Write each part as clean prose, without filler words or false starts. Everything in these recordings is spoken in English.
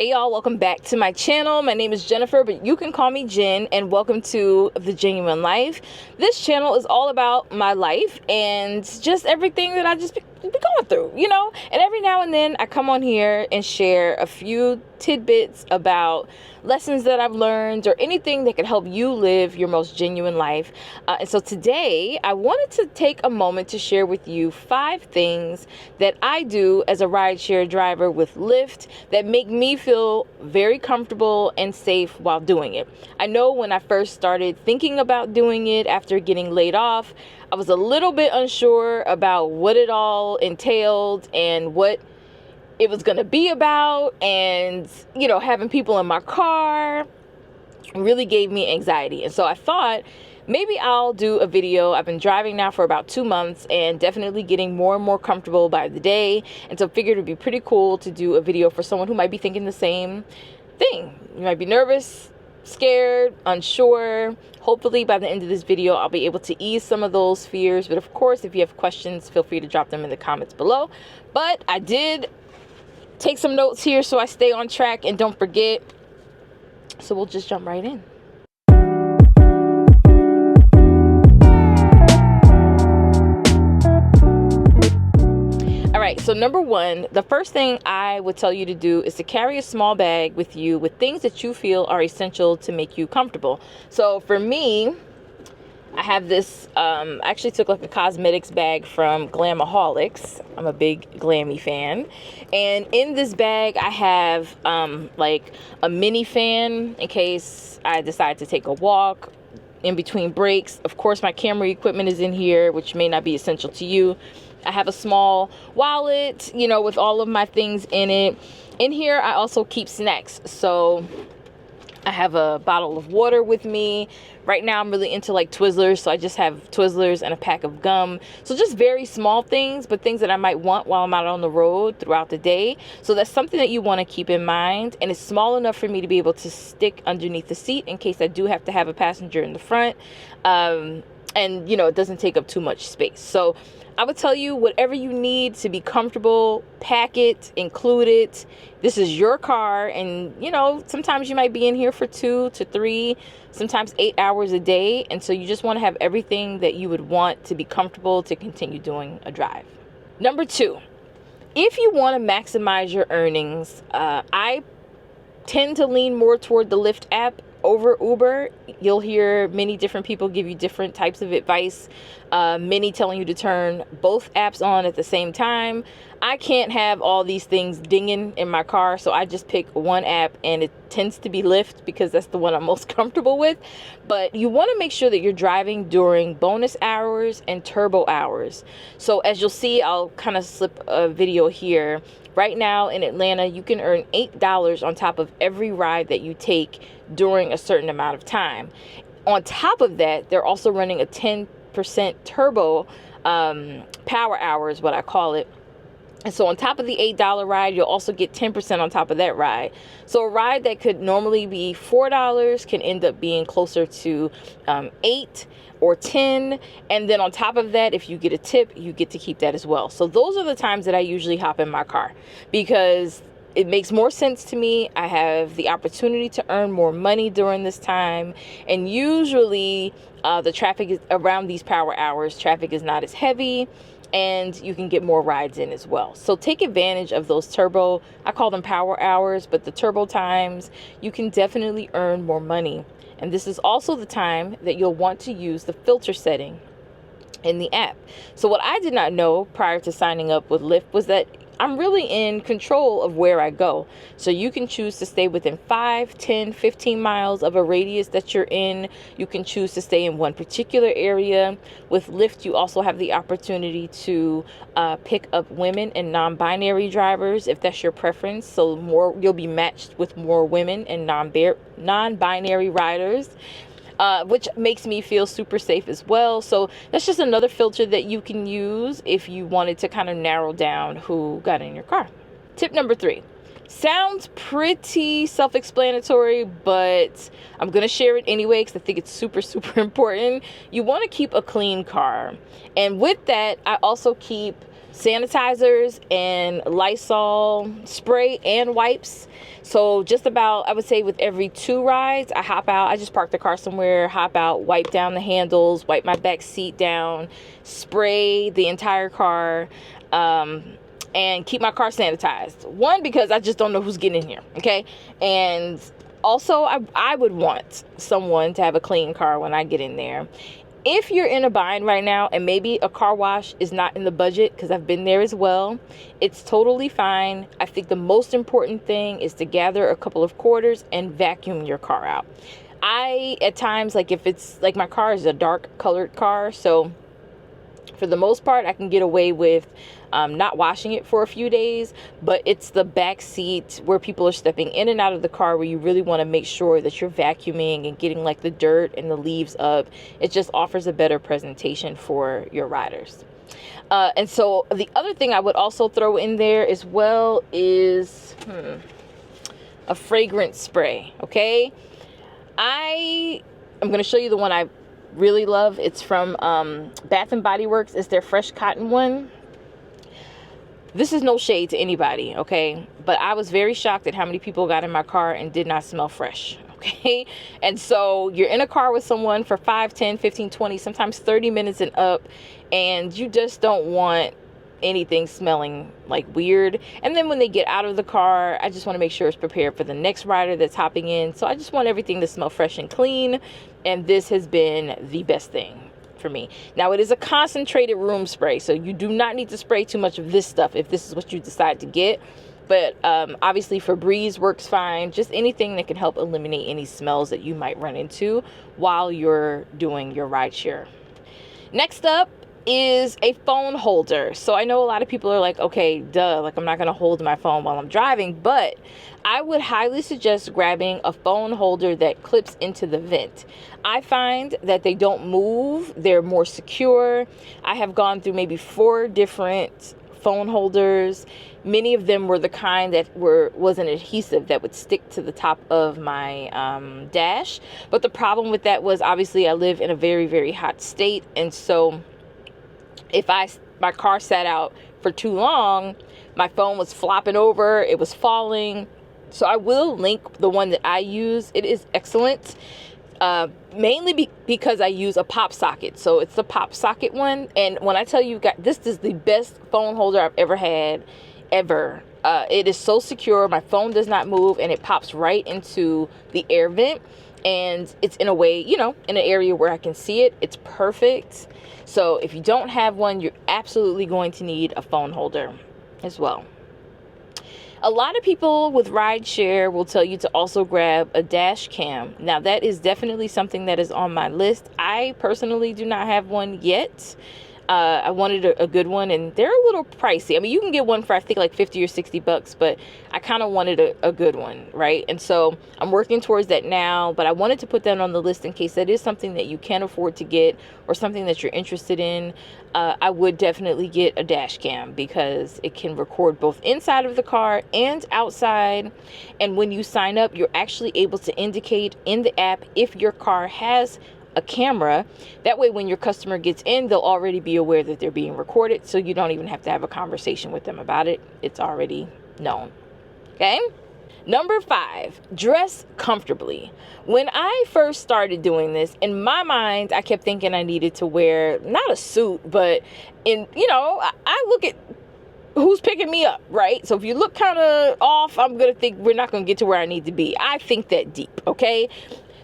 Hey y'all, welcome back to my channel. My name is Jennifer, but you can call me Jen, and welcome to The Genuine Life. This channel is all about my life and just everything that I just be going through, and every now and then I come on here and share a few tidbits about lessons that I've learned or anything that could help you live your most genuine life. And so today I wanted to take a moment to share with you 5 things that I do as a rideshare driver with Lyft that make me feel very comfortable and safe while doing it. I know when I first started thinking about doing it after getting laid off, I was a little bit unsure about what it all entailed and what it was going to be about, and having people in my car really gave me anxiety. And so I thought maybe I'll do a video. I've been driving now for about 2 months and definitely getting more and more comfortable by the day, and so I figured it'd be pretty cool to do a video for someone who might be thinking the same thing. You might be nervous, scared, unsure. Hopefully by the end of this video I'll be able to ease some of those fears, but of course if you have questions, feel free to drop them in the comments below. But I did take some notes here so I stay on track and don't forget, so we'll just jump right in. So number 1, the first thing I would tell you to do is to carry a small bag with you with things that you feel are essential to make you comfortable. So for me, I have this, I actually took like a cosmetics bag from Glamaholics. I'm a big Glammy fan. And in this bag, I have like a mini fan in case I decide to take a walk in between breaks. Of course, my camera equipment is in here, which may not be essential to you. I have a small wallet, with all of my things in it. In here, I also keep snacks. So I have a bottle of water with me. Right now, I'm really into like Twizzlers. So I just have Twizzlers and a pack of gum. So just very small things, but things that I might want while I'm out on the road throughout the day. So that's something that you want to keep in mind. And it's small enough for me to be able to stick underneath the seat in case I do have to have a passenger in the front. And, it doesn't take up too much space. So I would tell you, whatever you need to be comfortable, pack it, include it. This is your car, and sometimes you might be in here for 2 to 3, sometimes 8 hours a day, and so you just want to have everything that you would want to be comfortable to continue doing a drive. Number 2, if you want to maximize your earnings, I tend to lean more toward the Lyft app over Uber. You'll hear many different people give you different types of advice, many telling you to turn both apps on at the same time. I can't have all these things dinging in my car, so I just pick one app, and it tends to be Lyft because that's the one I'm most comfortable with. But you want to make sure that you're driving during bonus hours and turbo hours. So as you'll see, I'll kind of slip a video here. Right now in Atlanta, you can earn $8 on top of every ride that you take during a certain amount of time. On top of that, they're also running a 10% turbo power hour is what I call it. And so on top of the $8 ride, you'll also get 10% on top of that ride. So a ride that could normally be $4 can end up being closer to $8 or $10. And then on top of that, if you get a tip, you get to keep that as well. So those are the times that I usually hop in my car because it makes more sense to me. I have the opportunity to earn more money during this time. And usually the traffic is around these power hours. Traffic is not as heavy, and you can get more rides in as well. So take advantage of those turbo, I call them power hours, but the turbo times, you can definitely earn more money. And this is also the time that you'll want to use the filter setting in the app. So what I did not know prior to signing up with Lyft was that I'm really in control of where I go. So you can choose to stay within 5, 10, 15 miles of a radius that you're in. You can choose to stay in one particular area. With Lyft, you also have the opportunity to pick up women and non-binary drivers if that's your preference. So you'll be matched with more women and non-binary riders. Which makes me feel super safe as well. So that's just another filter that you can use if you wanted to kind of narrow down who got in your car. Tip number 3. Sounds pretty self-explanatory, but I'm going to share it anyway because I think it's super, super important. You want to keep a clean car. And with that, I also keep sanitizers and Lysol spray and wipes. So just about, I would say with every 2 rides, I hop out. I just park the car somewhere, hop out, wipe down the handles, wipe my back seat down, spray the entire car, and keep my car sanitized. One, because I just don't know who's getting in here, okay? And also, I would want someone to have a clean car when I get in there. If you're in a bind right now and maybe a car wash is not in the budget, because I've been there as well, it's totally fine. I think the most important thing is to gather a couple of quarters and vacuum your car out. At times, like if it's like my car is a dark colored car, so for the most part, I can get away with not washing it for a few days, but it's the back seat where people are stepping in and out of the car where you really want to make sure that you're vacuuming and getting like the dirt and the leaves up. It just offers a better presentation for your riders. And so the other thing I would also throw in there as well is a fragrance spray, okay? I'm going to show you the one I really love. It's from Bath and Body Works. It's their Fresh Cotton one. This is no shade to anybody, okay? But I was very shocked at how many people got in my car and did not smell fresh, okay? And so you're in a car with someone for 5, 10, 15, 20, sometimes 30 minutes and up, and you just don't want anything smelling like weird. And then when they get out of the car, I just want to make sure it's prepared for the next rider that's hopping in. So I just want everything to smell fresh and clean, and this has been the best thing for me. Now, it is a concentrated room spray, so you do not need to spray too much of this stuff if this is what you decide to get. But obviously Febreze works fine. Just anything that can help eliminate any smells that you might run into while you're doing your rideshare. Next up is a phone holder. So I know a lot of people are like, okay, duh, like I'm not going to hold my phone while I'm driving, but I would highly suggest grabbing a phone holder that clips into the vent. I find that they don't move. They're more secure. I have gone through maybe 4 different phone holders. Many of them were the kind that was an adhesive that would stick to the top of my dash. But the problem with that was, obviously I live in a very, very hot state, and so if my car sat out for too long, my phone was flopping over, it was falling. So I will link the one that I use. It is excellent, mainly because I use a pop socket. So it's the pop socket one. And when I tell you, this is the best phone holder I've ever had, ever. It is so secure. My phone does not move, and it pops right into the air vent. And it's in a way, in an area where I can see it. It's perfect. So if you don't have one, you're absolutely going to need a phone holder as well. A lot of people with rideshare will tell you to also grab a dash cam. Now, that is definitely something that is on my list. I personally do not have one yet. I wanted a good one, and they're a little pricey. I mean, you can get one for, I think, like $50 or $60, but I kind of wanted a good one, right? And so I'm working towards that now, but I wanted to put that on the list in case that is something that you can afford to get or something that you're interested in. I would definitely get a dash cam because it can record both inside of the car and outside. And when you sign up, you're actually able to indicate in the app if your car has a camera. That way, when your customer gets in, they'll already be aware that they're being recorded, so you don't even have to have a conversation with them about it. It's already known. Okay? Number 5, dress comfortably. When I first started doing this, in my mind, I kept thinking I needed to wear not a suit, but I look at who's picking me up, right? So if you look kind of off, I'm going to think we're not going to get to where I need to be. I think that deep, okay?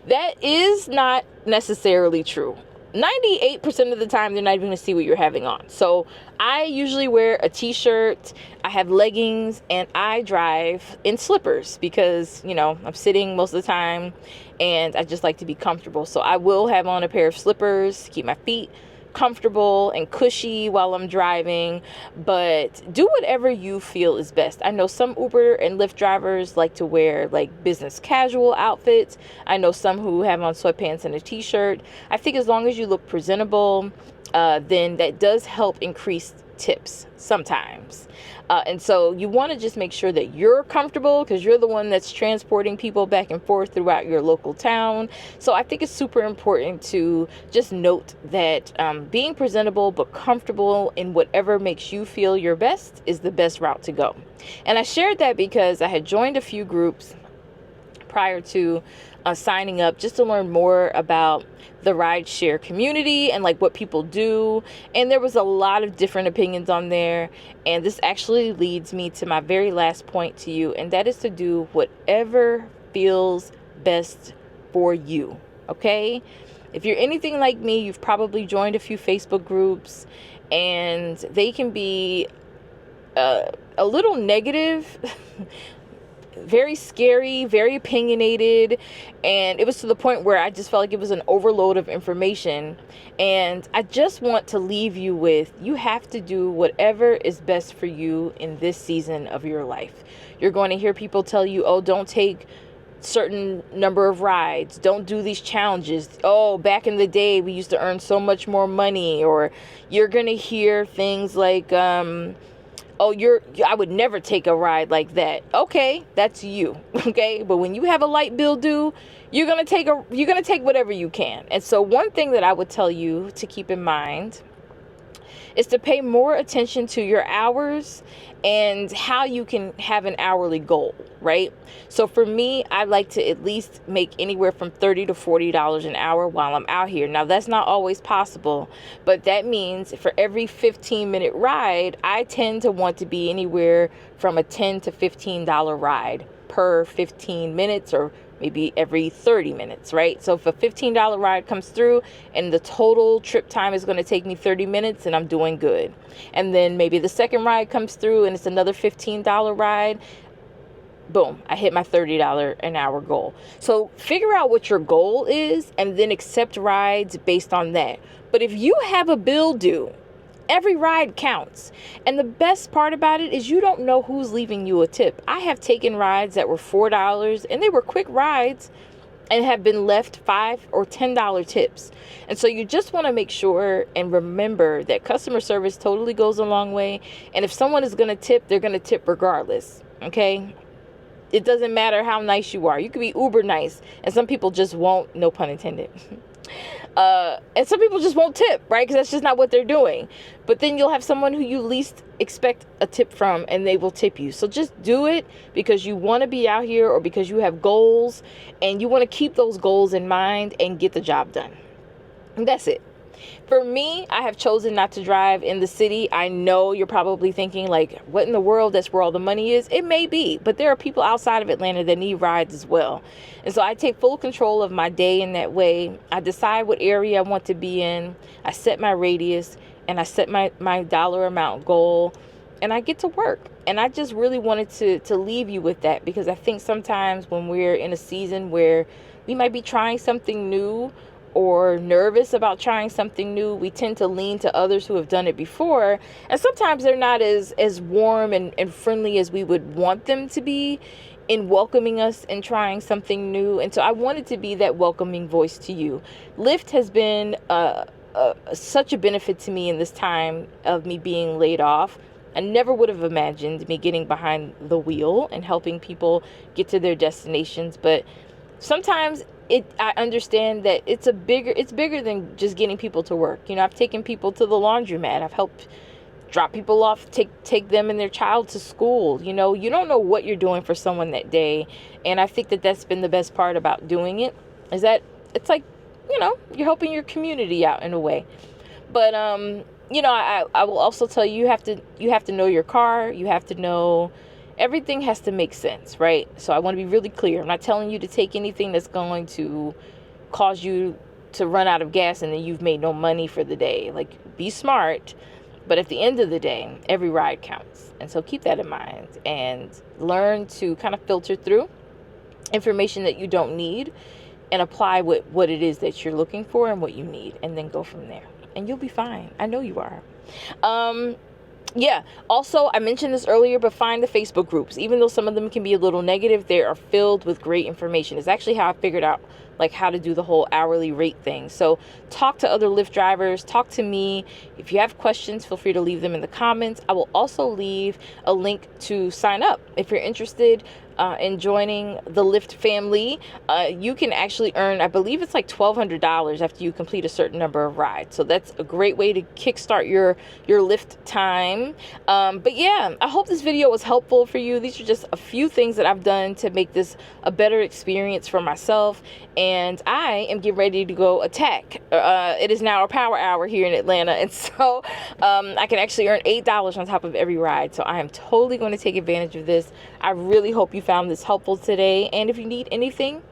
That is not necessarily true. 98% of the time, they're not even going to see what you're having on. So I usually wear a t-shirt, I have leggings, and I drive in slippers because, I'm sitting most of the time and I just like to be comfortable. So I will have on a pair of slippers to keep my feet comfortable and cushy while I'm driving, but do whatever you feel is best. I know some Uber and Lyft drivers like to wear like business casual outfits. I know some who have on sweatpants and a t-shirt. I think as long as you look presentable, then that does help increase tips sometimes. And so you want to just make sure that you're comfortable, because you're the one that's transporting people back and forth throughout your local town. So I think it's super important to just note that being presentable but comfortable in whatever makes you feel your best is the best route to go. And I shared that because I had joined a few groups prior to signing up, just to learn more about the rideshare community and like what people do. And there was a lot of different opinions on there. And this actually leads me to my very last point to you, and that is to do whatever feels best for you. Okay? If you're anything like me, you've probably joined a few Facebook groups, and they can be a little negative, very scary, very opinionated, and it was to the point where I just felt like it was an overload of information. And I just want to leave you with, you have to do whatever is best for you in this season of your life. You're going to hear people tell you, oh, don't take certain number of rides, don't do these challenges, oh, back in the day we used to earn so much more money. Or you're going to hear things like, I would never take a ride like that. Okay, that's you. Okay, but when you have a light bill due, you're gonna take whatever you can. And so one thing that I would tell you to keep in mind is to pay more attention to your hours and how you can have an hourly goal, right? So for me, I like to at least make anywhere from $30 to $40 an hour while I'm out here. Now, that's not always possible, but that means for every 15-minute ride, I tend to want to be anywhere from a $10 to $15 ride per 15 minutes, or maybe every 30 minutes, right? So if a $15 ride comes through and the total trip time is going to take me 30 minutes, and I'm doing good. And then maybe the second ride comes through and it's another $15 ride. Boom, I hit my $30 an hour goal. So figure out what your goal is and then accept rides based on that. But if you have a bill due, every ride counts. And the best part about it is you don't know who's leaving you a tip. I have taken rides that were $4 and they were quick rides and have been left $5 or $10 tips. And so you just want to make sure and remember that customer service totally goes a long way. And if someone is going to tip, they're going to tip regardless. Okay? It doesn't matter how nice you are. You could be uber nice, and some people just won't, no pun intended. And some people just won't tip, right? Because that's just not what they're doing. But then you'll have someone who you least expect a tip from, and they will tip you. So just do it because you want to be out here, or because you have goals and you want to keep those goals in mind and get the job done. And that's it. For me, I have chosen not to drive in the city. I know you're probably thinking like, what in the world? That's where all the money is. It may be, but there are people outside of Atlanta that need rides as well. And so I take full control of my day in that way. I decide what area I want to be in. I set my radius, and I set my dollar amount goal, and I get to work. And I just really wanted to leave you with that, because I think sometimes when we're in a season where we might be trying something new, or nervous about trying something new, we tend to lean to others who have done it before. And sometimes they're not as warm and friendly as we would want them to be in welcoming us and trying something new. And so I wanted to be that welcoming voice to you. Lyft has been such a benefit to me in this time of me being laid off. I never would have imagined me getting behind the wheel and helping people get to their destinations. But sometimes I understand that it's bigger than just getting people to work. You know, I've taken people to the laundromat. I've helped drop people off, take them and their child to school. You know, you don't know what you're doing for someone that day. And I think that that's been the best part about doing it, is that it's like, you know, you're helping your community out in a way. But, you know, I will also tell you, you have to know your car. You have to know, everything has to make sense, right? So I want to be really clear. I'm not telling you to take anything that's going to cause you to run out of gas and then you've made no money for the day. Like, be smart. But at the end of the day, every ride counts. And so keep that in mind and learn to kind of filter through information that you don't need and apply what it is that you're looking for and what you need, and then go from there. And you'll be fine. I know you are. Yeah. Also, I mentioned this earlier, but find the Facebook groups. Even though some of them can be a little negative, they are filled with great information. It's actually how I figured out like how to do the whole hourly rate thing. So talk to other Lyft drivers, talk to me. If you have questions, feel free to leave them in the comments. I will also leave a link to sign up if you're interested in joining the Lyft family. You can actually earn, I believe it's like $1,200 after you complete a certain number of rides. So that's a great way to kickstart your Lyft time. But yeah, I hope this video was helpful for you. These are just a few things that I've done to make this a better experience for myself. And I am getting ready to go attack. It is now a power hour here in Atlanta. And so I can actually earn $8 on top of every ride. So I am totally going to take advantage of this. I really hope you found this helpful today. And if you need anything,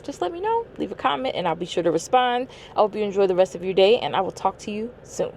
just let me know. Leave a comment and I'll be sure to respond. I hope you enjoy the rest of your day, and I will talk to you soon.